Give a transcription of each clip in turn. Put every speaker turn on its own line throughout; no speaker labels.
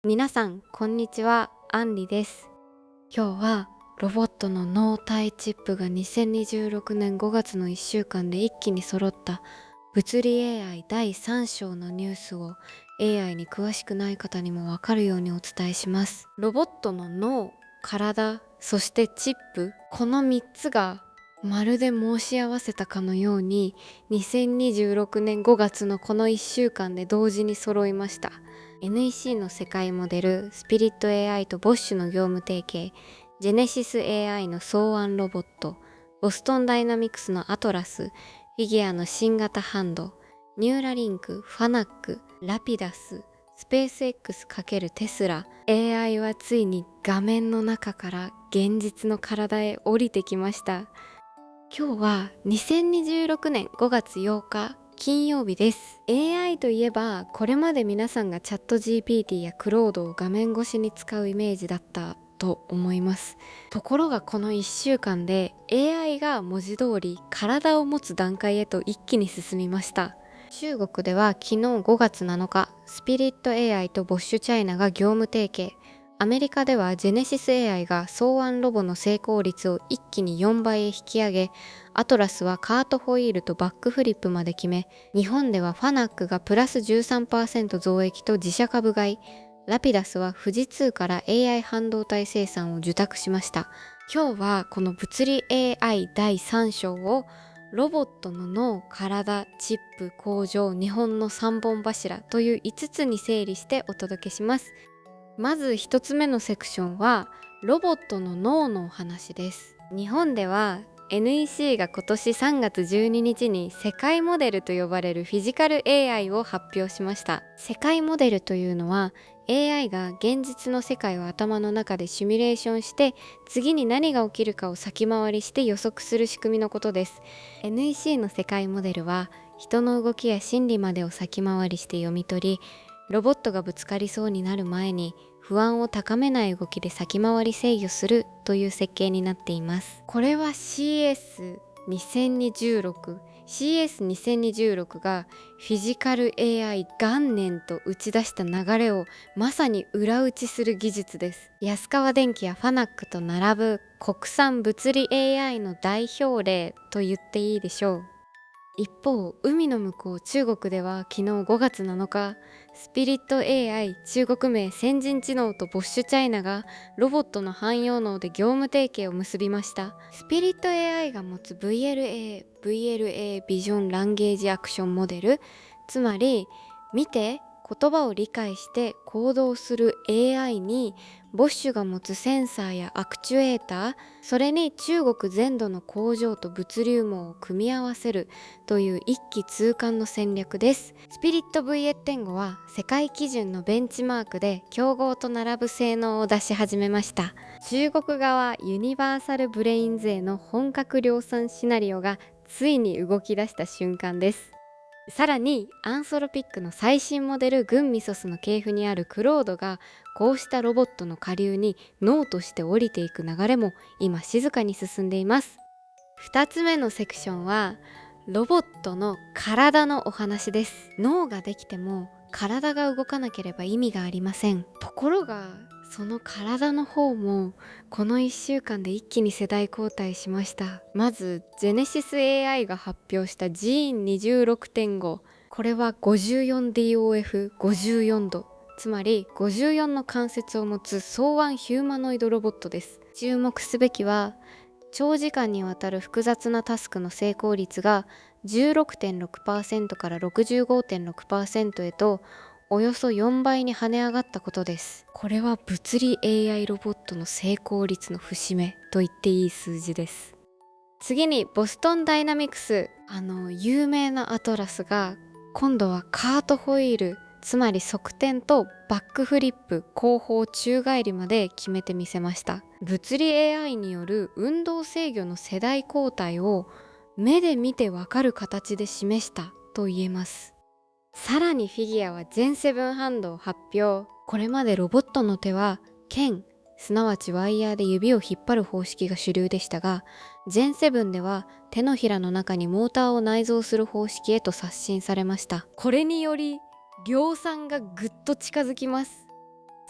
皆さんこんにちは、アンリです。今日はロボットの脳体チップが2026年5月の1週間で一気に揃った物理 AI 第3章のニュースを AI に詳しくない方にもわかるようにお伝えします。ロボットの脳、体、そしてチップ、この3つがまるで申し合わせたかのように2026年5月のこの1週間で同時に揃いました。NEC の世界モデルスピリット AI とボッシュの業務提携、ジェネシス AI の草案ロボット、ボストンダイナミクスのアトラス、フィギュアの新型ハンド、ニューラリンク、ファナック、ラピダス、スペース X× テスラ、AI はついに画面の中から現実の体へ降りてきました。今日は2026年5月8日金曜日です。 AI といえばこれまで皆さんがチャット GPT やクロードを画面越しに使うイメージだったと思います。ところがこの1週間で AI が文字通り体を持つ段階へと一気に進みました。中国では昨日5月7日、スピリット AI とボッシュチャイナが業務提携、アメリカではジェネシス AI が草案ロボの成功率を一気に4倍へ引き上げ、アトラスはカートホイールとバックフリップまで決め、日本ではファナックがプラス 13% 増益と自社株買い、ラピダスは富士通から AI 半導体生産を受託しました。今日はこの物理 AI 第3章をロボットの脳、体、チップ、工場、日本の3本柱という5つに整理してお届けします。まず一つ目のセクションはロボットの脳のお話です。日本では NEC が今年3月12日に世界モデルと呼ばれるフィジカル AI を発表しました。世界モデルというのは AI が現実の世界を頭の中でシミュレーションして次に何が起きるかを先回りして予測する仕組みのことです。 NEC の世界モデルは人の動きや心理までを先回りして読み取り、ロボットがぶつかりそうになる前に不安を高めない動きで先回り制御するという設計になっています。これは CS2026 がフィジカル AI 元年と打ち出した流れをまさに裏打ちする技術です。安川電機やファナックと並ぶ国産物理 AI の代表例と言っていいでしょう。一方、海の向こう中国では昨日5月7日、スピリット AI 中国名先進知能とボッシュチャイナがロボットの汎用脳で業務提携を結びました。スピリット AI が持つ VLA ビジョンランゲージアクションモデル、つまり見て言葉を理解して行動する AI にボッシュが持つセンサーやアクチュエーター、それに中国全土の工場と物流網を組み合わせるという一気通貫の戦略です。スピリット VS10 は世界基準のベンチマークで競合と並ぶ性能を出し始めました。中国側ユニバーサルブレインズへの本格量産シナリオがついに動き出した瞬間です。さらにアンソロピックの最新モデルグンミソスの系譜にあるクロードがこうしたロボットの下流に脳として降りていく流れも今静かに進んでいます。2つ目のセクションはロボットの体のお話です。脳ができても体が動かなければ意味がありません。ところがその体の方もこの1週間で一気に世代交代しました。まずジェネシス AI が発表したジーン 26.5、 これは 54DOF54 度、つまり54の関節を持つ草案ヒューマノイドロボットです。注目すべきは長時間にわたる複雑なタスクの成功率が 16.6% から 65.6% へとおよそ4倍に跳ね上がったことです。これは物理 AI ロボットの成功率の節目と言っていい数字です。次にボストンダイナミクス、有名なアトラスが今度はカートホイール、つまり側転とバックフリップ、後方宙返りまで決めてみせました。物理 AI による運動制御の世代交代を目で見てわかる形で示したと言えます。さらにフィギュアは全7ハンドを発表。これまでロボットの手は剣、すなわちワイヤーで指を引っ張る方式が主流でしたが、ジェン7では手のひらの中にモーターを内蔵する方式へと刷新されました。これにより量産がぐっと近づきます。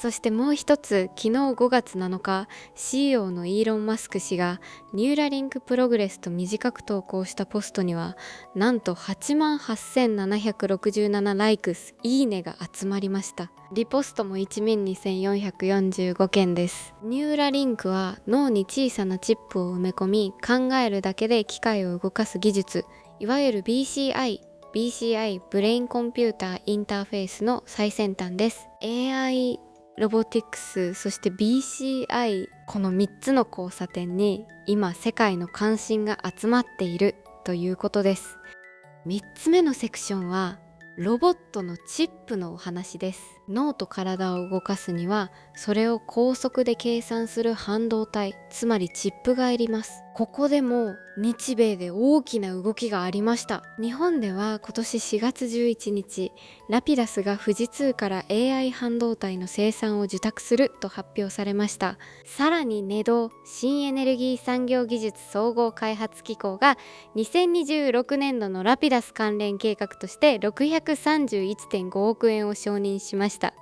そしてもう一つ、昨日5月7日 CEO のイーロン・マスク氏がニューラリンクプログレスと短く投稿したポストにはなんと88,767ライクス、いいねが集まりました。リポストも1万2445件です。ニューラリンクは脳に小さなチップを埋め込み、考えるだけで機械を動かす技術、いわゆる BCI ブレインコンピューターインターフェースの最先端です。 AI ロボティクス、そして BCI、 この3つの交差点に今世界の関心が集まっているということです。3つ目のセクションはロボットのチップのお話です。脳と体を動かすにはそれを高速で計算する半導体、つまりチップがいります。ここでも日米で大きな動きがありました。日本では今年4月11日、ラピダスが富士通から AI 半導体の生産を受託すると発表されました。さらにネド新エネルギー産業技術総合開発機構が2026年度のラピダス関連計画として631.5億円を承認しました。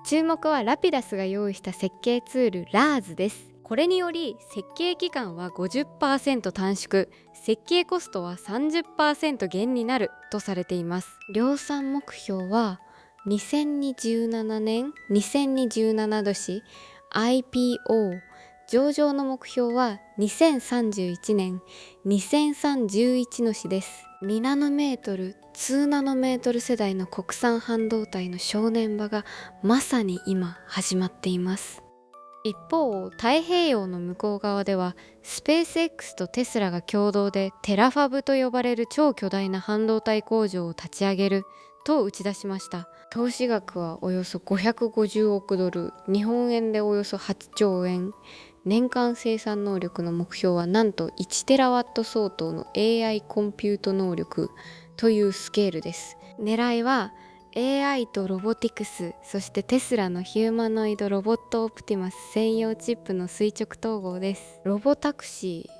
注目はラピダスが用意した設計ツール RARS です。これにより設計期間は 50% 短縮、設計コストは 30% 減になるとされています。量産目標は2027年2027年 IPO、 上場の目標は2031年2031年です。2ナノメートル2ナノメートル世代の国産半導体の正念場がまさに今始まっています。一方、太平洋の向こう側ではスペース X とテスラが共同でテラファブと呼ばれる超巨大な半導体工場を立ち上げると打ち出しました。投資額はおよそ550億ドル、日本円でおよそ8兆円。年間生産能力の目標はなんと1テラワット相当の AI コンピュート能力というスケールです。狙いはAI とロボティクス、そしてテスラのヒューマノイドロボットオプティマス専用チップの垂直統合です。ロボタクシ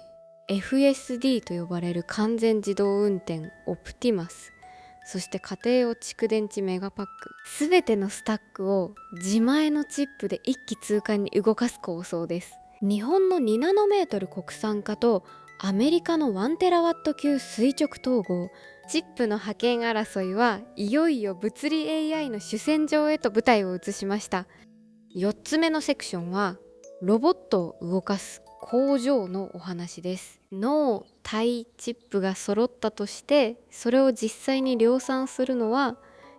ー FSD と呼ばれる完全自動運転オプティマス、そして家庭用蓄電池メガパック、すべてのスタックを自前のチップで一気通貫に動かす構想です。日本の2ナノメートル国産化とアメリカの1テラワット級垂直統合、チップの覇権争いはいよいよ物理 AI の主戦場へと舞台を移しました。4つ目のセクションはロボットを動かす工場のお話です。脳体チップが揃ったとしてそれを実際に量産するのは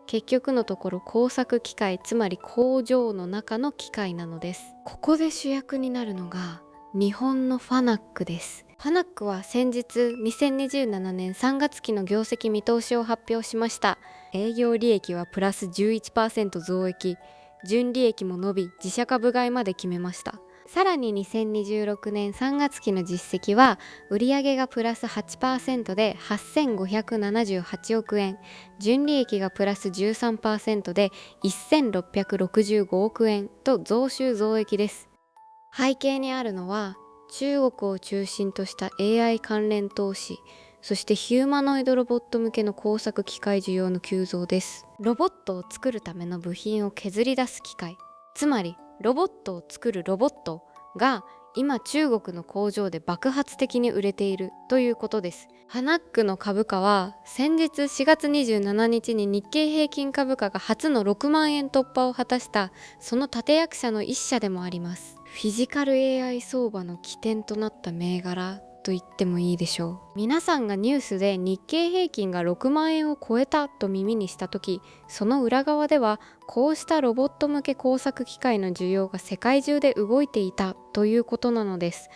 結局のところ工作機械、つまり工場の中の機械なのです。ここで主役になるのが日本のファナックです。ファナックは先日2027年3月期の業績見通しを発表しました。営業利益はプラス 11% 増益、純利益も伸び自社株買いまで決めました。さらに2026年3月期の実績は売上がプラス 8% で8578億円、純利益がプラス 13% で1665億円と増収増益です。背景にあるのは中国を中心とした AI 関連投資、そしてヒューマノイドロボット向けの工作機械需要の急増です。ロボットを作るための部品を削り出す機械、つまりロボットを作るロボットが今中国の工場で爆発的に売れているということです。ファナックの株価は先日4月27日に日経平均株価が初の6万円突破を果たしたその立役者の一社でもあります。フィジカル AI 相場の起点となった銘柄と言ってもいいでしょう。皆さんがニュースで日経平均が6万円を超えたと耳にした時、その裏側ではこうしたロボット向け工作機械の需要が世界中で動いていたということなのです。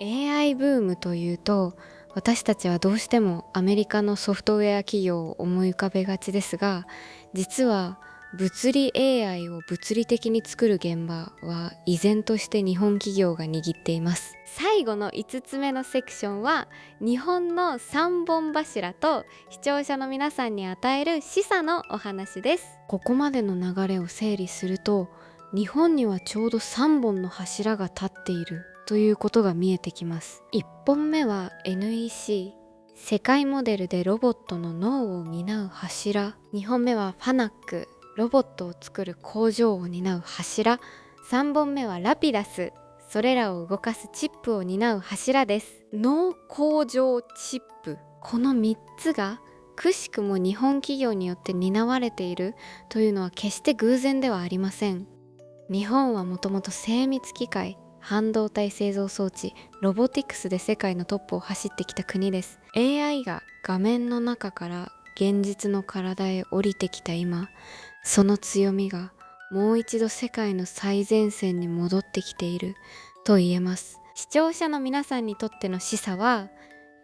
AI ブームというと私たちはどうしてもアメリカのソフトウェア企業を思い浮かべがちですが、実は物理 AI を物理的に作る現場は依然として日本企業が握っています。最後の5つ目のセクションは日本の3本柱と視聴者の皆さんに与える示唆のお話です。ここまでの流れを整理すると日本にはちょうど3本の柱が立っているということが見えてきます。1本目は NEC、世界モデルでロボットの脳を担う柱。2本目はファナック、ロボットを作る工場を担う柱。3本目はラピダス、それらを動かすチップを担う柱です。脳工場チップ、この3つがくしくも日本企業によって担われているというのは決して偶然ではありません。日本はもともと精密機械、半導体製造装置、ロボティクスで世界のトップを走ってきた国です。 AI が画面の中から現実の体へ降りてきた今、その強みがもう一度世界の最前線に戻ってきていると言えます。視聴者の皆さんにとっての示唆は、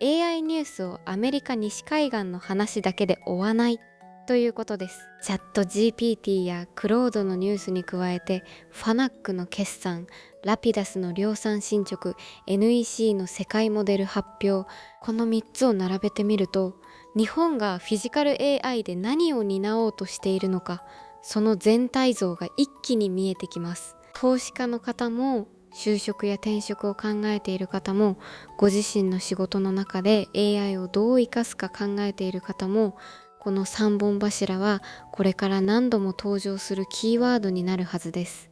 AI ニュースをアメリカ西海岸の話だけで追わないということです。チャット GPT やクロードのニュースに加えて、ファナックの決算、ラピダスの量産進捗、NEC の世界モデル発表、この3つを並べてみると、日本がフィジカル AI で何を担おうとしているのか、その全体像が一気に見えてきます。投資家の方も就職や転職を考えている方も、ご自身の仕事の中で AI をどう生かすか考えている方も、この3本柱はこれから何度も登場するキーワードになるはずです。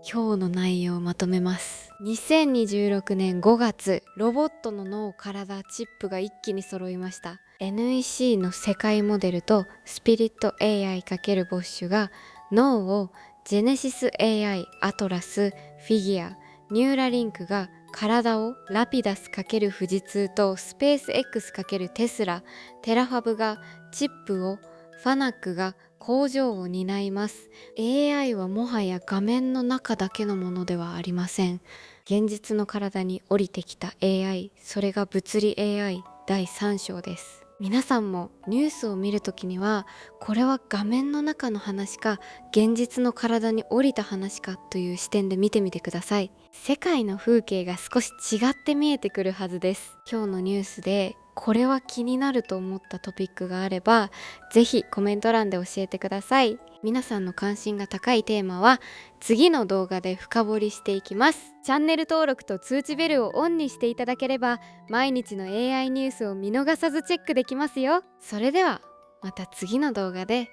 今日の内容をまとめます。2026年5月、ロボットの脳、体、チップが一気に揃いました。NEC の世界モデルとスピリット AI× ボッシュが脳を、ジェネシス AI、アトラス、フィギュア、ニューラリンクが体を、ラピダス×富士通とスペース X× テスラ、テラファブがチップを、ファナックが工場を担います。 AI はもはや画面の中だけのものではありません。現実の体に降りてきた AI、それが物理 AI 第3章です。皆さんもニュースを見るときには、これは画面の中の話か現実の体に降りた話かという視点で見てみてください。世界の風景が少し違って見えてくるはずです。今日のニュースでこれは気になると思ったトピックがあれば、ぜひコメント欄で教えてください。皆さんの関心が高いテーマは次の動画で深掘りしていきます。チャンネル登録と通知ベルをオンにしていただければ、毎日の AI ニュースを見逃さずチェックできますよ。それではまた次の動画で